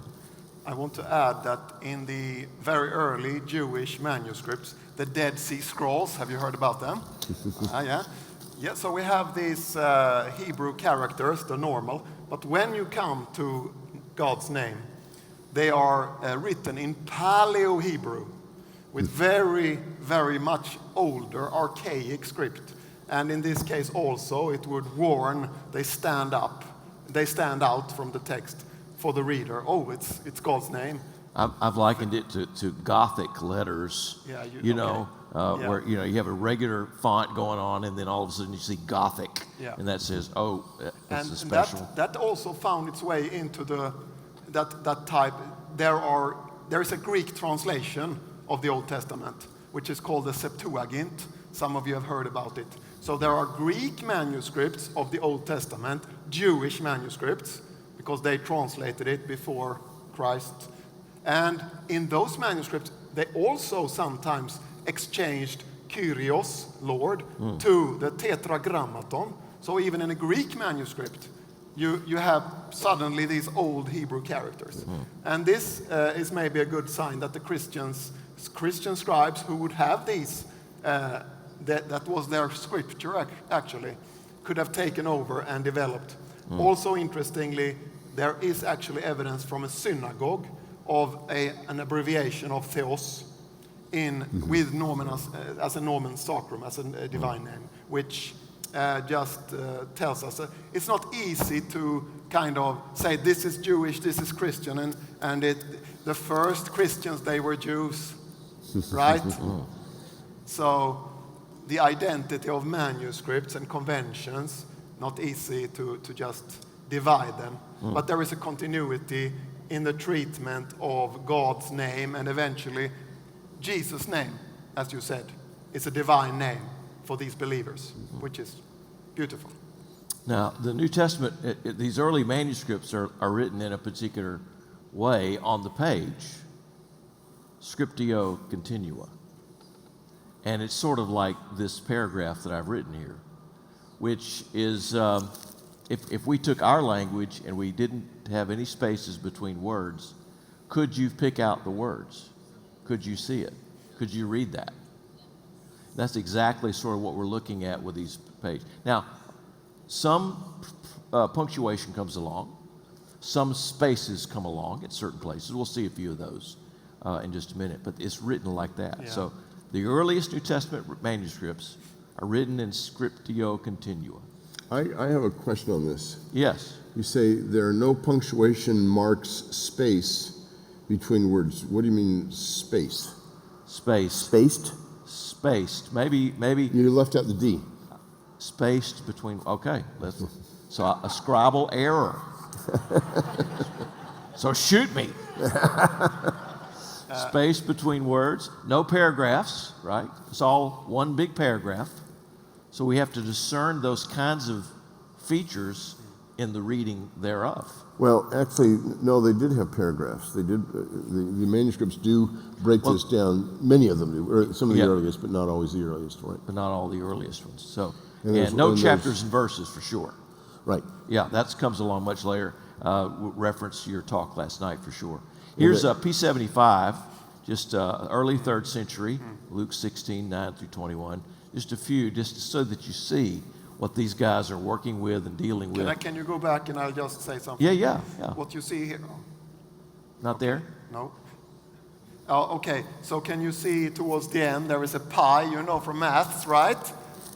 I want to add that in the very early Jewish manuscripts, the Dead Sea Scrolls, have you heard about them? Yeah, so we have these Hebrew characters, the normal, but when you come to God's name, they are written in Paleo-Hebrew with very, very much older, archaic script. And in this case also, it would warn, they stand out from the text for the reader. Oh, it's God's name. I've likened it to Gothic letters. Yeah, where you have a regular font going on, and then all of a sudden you see Gothic, and that says, "Oh, it's a special." That also found its way into that type. There is a Greek translation of the Old Testament, which is called the Septuagint. Some of you have heard about it. So there are Greek manuscripts of the Old Testament, Jewish manuscripts, because they translated it before Christ. And in those manuscripts, they also sometimes exchanged Kyrios, Lord, to the tetragrammaton. So even in a Greek manuscript, you have suddenly these old Hebrew characters. And this is maybe a good sign that the Christian scribes who would have these, that was their scripture actually, could have taken over and developed. Also interestingly, there is actually evidence from a synagogue of an abbreviation of theos with Norman as a Norman sacrum, as a divine name, which just tells us it's not easy to kind of say this is Jewish, this is Christian, and the first Christians, they were Jews, right? So the identity of manuscripts and conventions, not easy to just divide them, but there is a continuity in the treatment of God's name, and eventually Jesus' name, as you said, is a divine name for these believers, which is beautiful. Now, the New Testament, these early manuscripts are written in a particular way on the page, scriptio continua. And it's sort of like this paragraph that I've written here, which is, if we took our language and we didn't have any spaces between words, could you pick out the words? Could you see it? Could you read that? That's exactly sort of what we're looking at with these pages. Now, some punctuation comes along, some spaces come along at certain places. We'll see a few of those in just a minute, but it's written like that. Yeah. So the earliest New Testament manuscripts are written in scriptio continua. I have a question on this. Yes. You say there are no punctuation marks space between words. What do you mean space? Space. Spaced? Spaced. Maybe You left out the D. spaced between, okay. So a scribal error. So shoot me. Space between words, no paragraphs, right? It's all one big paragraph. So we have to discern those kinds of features in the reading thereof. Well, actually, no, they did have paragraphs. They did. The manuscripts do break this down. Many of them do, or some of the earliest, but not always the earliest, right? But not all the earliest ones. So, And no and chapters and verses for sure. Right. Yeah, that comes along much later. Reference to your talk last night for sure. Here's P75, just early 3rd century, Luke 16, 9 through 21. Just a few, just so that you see what these guys are working with and dealing with. Can you go back and I'll just say something? Yeah. What you see here? Not there? No. Oh, okay, so can you see towards the end there is a pi, you know, from maths, right?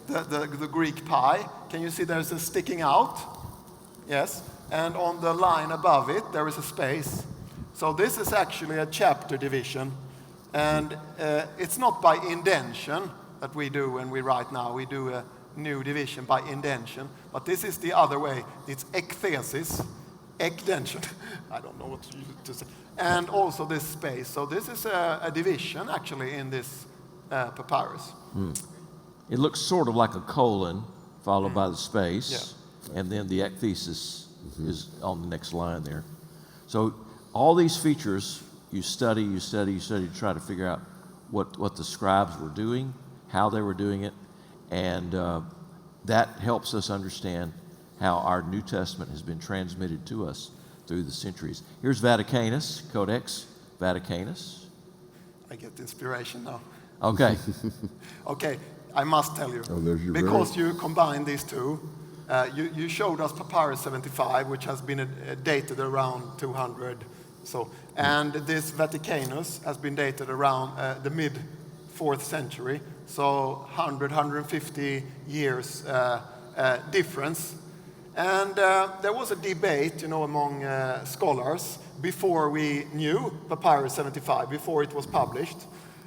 The Greek pi. Can you see there's a sticking out? Yes. And on the line above it, there is a space. So this is actually a chapter division. And it's not by indentation that we do when we write now. We do a new division by indentation. But this is the other way. It's ekthesis, ekdention. I don't know what to say. And also this space. So this is a division, actually, in this papyrus. It looks sort of like a colon followed by the space. Yeah. And then the ekthesis is on the next line there. So all these features you study to try to figure out what the scribes were doing, how they were doing it, and that helps us understand how our New Testament has been transmitted to us through the centuries. Here's Vaticanus, Codex Vaticanus. I get inspiration now. Okay. Okay, I must tell you, because you combine these two, you showed us Papyrus 75, which has been dated around 200. So, and this Vaticanus has been dated around the mid-4th century, so 150 years difference. And there was a debate, among scholars before we knew Papyrus 75, before it was published.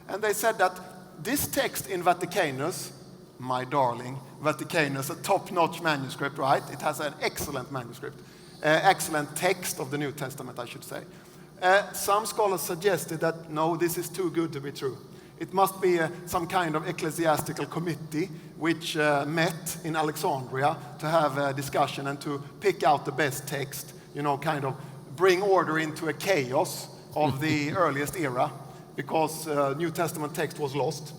And they said that this text in Vaticanus, my darling, Vaticanus, a top-notch manuscript, right? It has an excellent manuscript, excellent text of the New Testament, I should say. Some scholars suggested that, no, this is too good to be true. It must be some kind of ecclesiastical committee which met in Alexandria to have a discussion and to pick out the best text, kind of bring order into a chaos of the earliest era, because New Testament text was lost.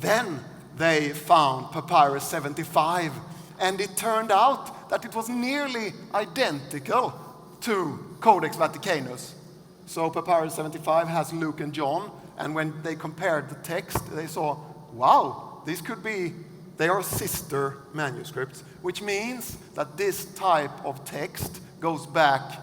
Then they found Papyrus 75, and it turned out that it was nearly identical to Codex Vaticanus. So Papyrus 75 has Luke and John, and when they compared the text, they saw, wow, they are sister manuscripts, which means that this type of text goes back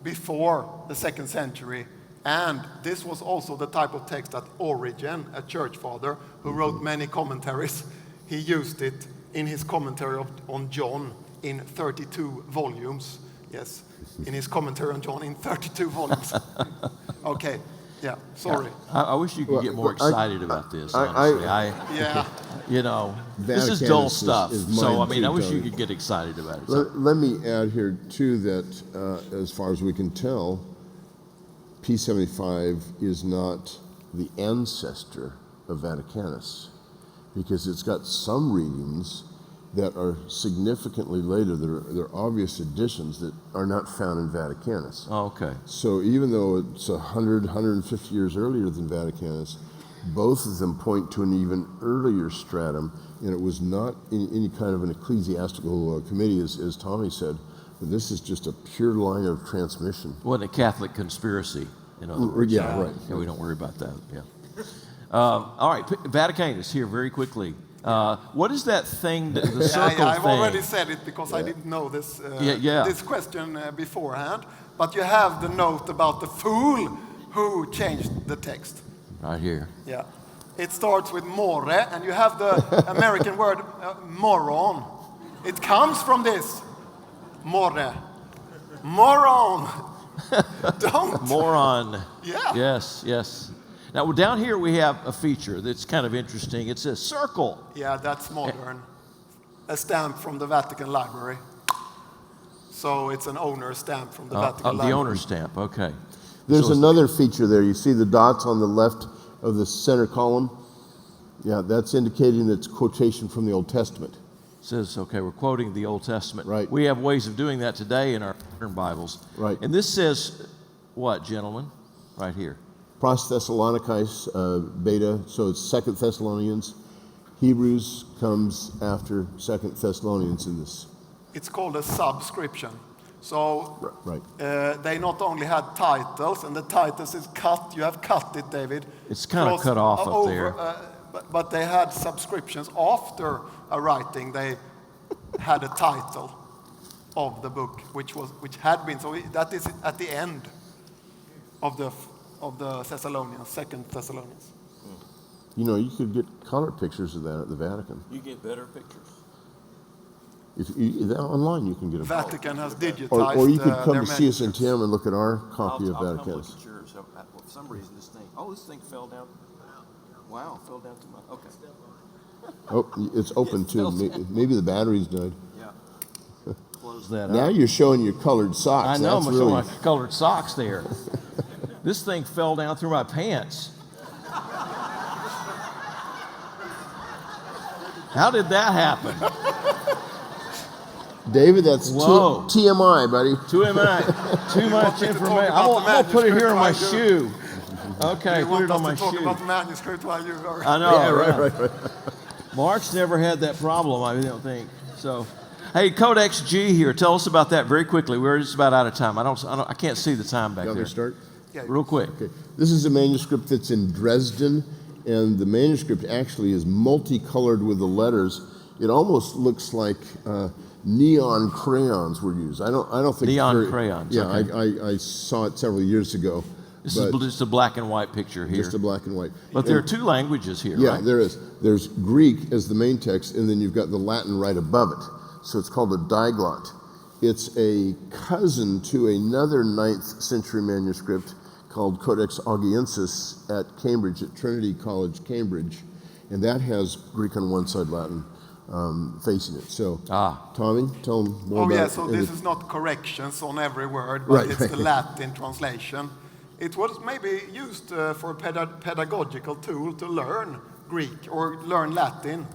before the 2nd century. And this was also the type of text that Origen, a church father who wrote many commentaries, he used it in his commentary on John in 32 volumes. Yes, in his commentary on John in 32 volumes. Okay, yeah, sorry. I wish you could get more excited about this, honestly. This is dull stuff. So, I wish you could get excited about it. Let me add here, too, that as far as we can tell, P75 is not the ancestor of Vaticanus, because it's got some readings that are significantly later. There are obvious additions that are not found in Vaticanus. Oh, okay. So even though it's 100, 150 years earlier than Vaticanus, both of them point to an even earlier stratum, and it was not in any kind of an ecclesiastical committee, as Tommy said. This is just a pure line of transmission. Wasn't a Catholic conspiracy, in other words. Yeah, right. Yeah, we don't worry about that. Yeah. All right, Vaticanus here very quickly. What is that thing, the circle thing? I've already said it because I didn't know this this question beforehand. But you have the note about the fool who changed the text. Right here. Yeah. It starts with more, and you have the American word moron. It comes from this. More. Moron. Don't. Moron. Yeah. Yes. Now, down here we have a feature that's kind of interesting. It says circle. Yeah, that's modern. A stamp from the Vatican Library. So it's an owner stamp from the Vatican Library. The owner stamp, okay. There's another feature there. You see the dots on the left of the center column? Yeah, that's indicating it's quotation from the Old Testament. Says, okay, we're quoting the Old Testament. Right. We have ways of doing that today in our modern Bibles. Right. And this says what, gentlemen? Right here. Pros Thessalonicis, beta, so it's 2 Thessalonians. Hebrews comes after 2 Thessalonians in this. It's called a subscription. So right. They not only had titles, and the titles is cut. You have cut it, David. It's kind of cut off up there. But they had subscriptions after a writing. They had a title of the book, which had been. So that is at the end of the Thessalonians, 2 Thessalonians. You could get color pictures of that at the Vatican. You get better pictures. Online you can get them. Vatican has digitized. Or you could come to CSNTM and look at our copy of Vaticanus. I'll look at yours. For some reason, this thing fell down. Wow, fell down to my. Okay. Oh, it's open too. Maybe the battery's died. Yeah. Close that now up. You're showing your colored socks. I know, I'm showing my colored socks there. This thing fell down through my pants. How did that happen? David, that's TMI, buddy. Too much information. I'm going to put it here on my shoe. Okay, put it on my shoe. Talk about the manuscript while you are. I know. Yeah, right. Mark's never had that problem, I don't think. So, hey, Codex G here. Tell us about that very quickly. We're just about out of time. I can't see the time back there. You want me to start? Yeah. Real quick. Okay. This is a manuscript that's in Dresden, and the manuscript actually is multicolored with the letters. It almost looks like neon crayons were used. I don't think neon crayons. Yeah, okay. I saw it several years ago. This is just a black and white picture here. Just a black and white. But there are two languages here, yeah, right? there is. There's Greek as the main text, and then you've got the Latin right above it. So it's called a diglot. It's a cousin to another 9th century manuscript called Codex Augiensis at Cambridge, at Trinity College, Cambridge. And that has Greek on one side, Latin facing it. So, Tommy, tell them more about it. So this is not corrections on every word, but it's the Latin translation. it was maybe used for a pedagogical tool to learn Greek or learn Latin.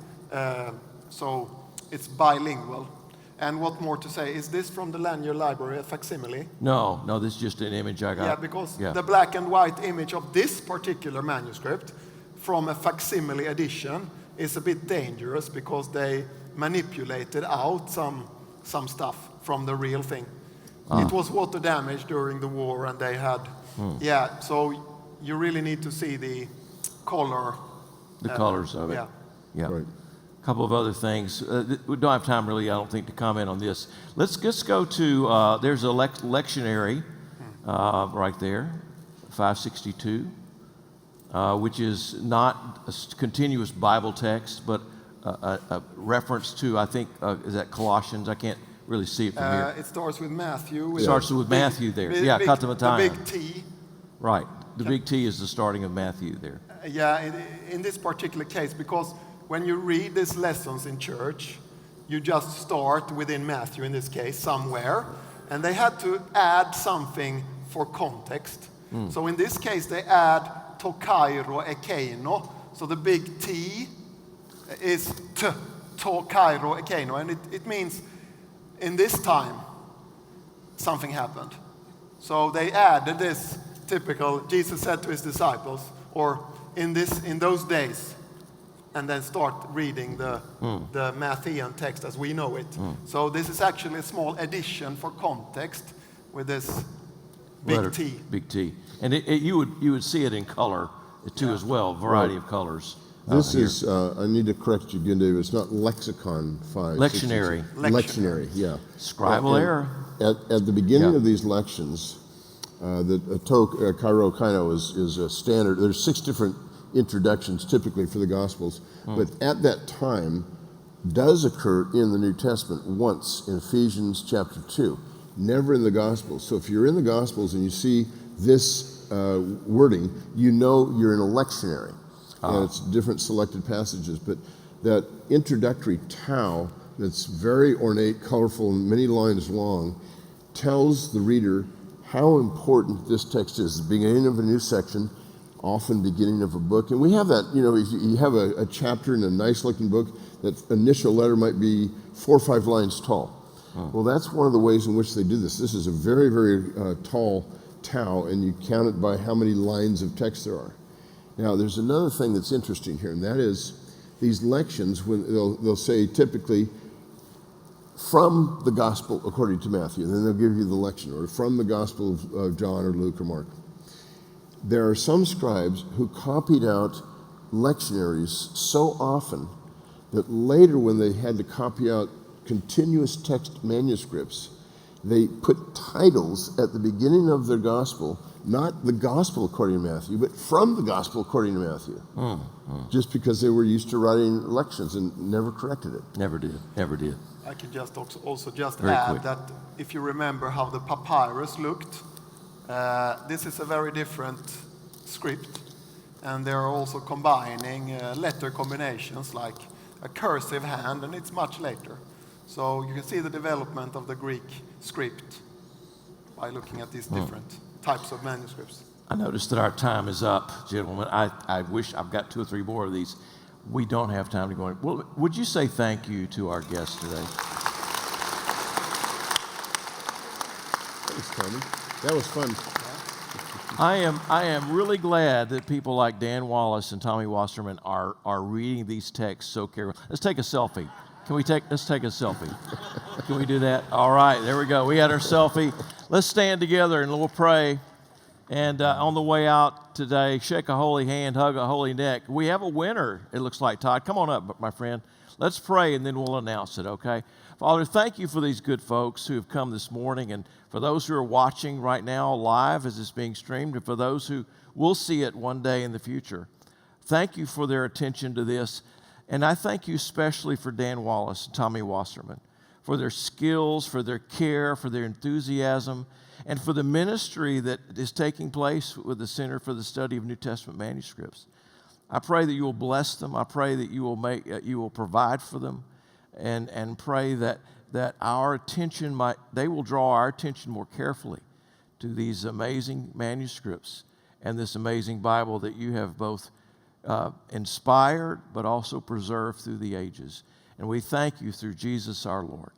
So it's bilingual. And what more to say? Is this from the Lanier Library, a facsimile? No, this is just an image I got. Yeah, because the black and white image of this particular manuscript from a facsimile edition is a bit dangerous because they manipulated out some stuff from the real thing. It was water damage during the war, and they had, so you really need to see the color. The colors of it. Yeah. Right. A couple of other things. We don't have time really, I don't think, to comment on this. Let's just go to, there's a lectionary right there, 562, which is not a continuous Bible text, but a reference to, I think, is that Colossians? I can't really see it from here. It starts with Matthew. It starts with Matthew there. Katamataya. The big T. Right. The big T is the starting of Matthew there. In this particular case, because when you read these lessons in church, you just start within Matthew, in this case, somewhere, and they had to add something for context. So in this case, they add to kairo ekeino. So the big T is to kairo ekeino, and it means in this time something happened. So they added this typical, Jesus said to his disciples, or in those days, and then start reading the Matthean text as we know it. So this is actually a small addition for context with this big T. Big T. And you would see it in color too as well, variety of colors. This is, I need to correct you again, David. It's not lexicon 5. Lectionary. Lectionary, yeah. Scribal error. At the beginning of these lections, the kairo kaino is a standard. There's 6 different introductions typically for the Gospels, but at that time does occur in the New Testament once in Ephesians chapter 2, never in the Gospels. So if you're in the Gospels and you see this wording, you know you're in a lectionary. And it's different selected passages, but that introductory tau that's very ornate, colorful, and many lines long tells the reader how important this text is. The beginning of a new section, often beginning of a book. And we have that, if you have a chapter in a nice-looking book, that initial letter might be 4 or 5 lines tall. Well, that's one of the ways in which they do this. This is a very, very tall tau, and you count it by how many lines of text there are. Now, there's another thing that's interesting here, and that is these lections, when they'll say typically from the Gospel according to Matthew, and then they'll give you the lection, or from the Gospel of John or Luke or Mark. There are some scribes who copied out lectionaries so often that later, when they had to copy out continuous text manuscripts, they put titles at the beginning of their gospel, not the Gospel according to Matthew, but from the Gospel according to Matthew. Just because they were used to writing lections and never corrected it. Never did. I could just also Very add quick. that if you remember how the papyrus looked, this is a very different script, and they're also combining letter combinations like a cursive hand, and it's much later. So you can see the development of the Greek script by looking at these different types of manuscripts. I noticed that our time is up, gentlemen. I wish I've got 2 or 3 more of these. We don't have time to go in. Well, would you say thank you to our guests today? Thanks, Tommy. That was fun. I am really glad that people like Dan Wallace and Tommy Wasserman are reading these texts so carefully. Let's take a selfie. Let's take a selfie. Can we do that? All right, there we go. We had our selfie. Let's stand together and we'll pray. And on the way out today, shake a holy hand, hug a holy neck. We have a winner, it looks like, Todd. Come on up, my friend. Let's pray and then we'll announce it, okay? Father, thank you for these good folks who have come this morning, and for those who are watching right now live as it's being streamed, and for those who will see it one day in the future. Thank you for their attention to this. And I thank you especially for Dan Wallace and Tommy Wasserman, for their skills, for their care, for their enthusiasm, and for the ministry that is taking place with the Center for the Study of New Testament Manuscripts. I pray that you will bless them. I pray that you will provide for them, and pray that our attention they will draw our attention more carefully to these amazing manuscripts and this amazing Bible that you have both inspired but also preserved through the ages. And we thank you through Jesus our Lord.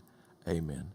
Amen.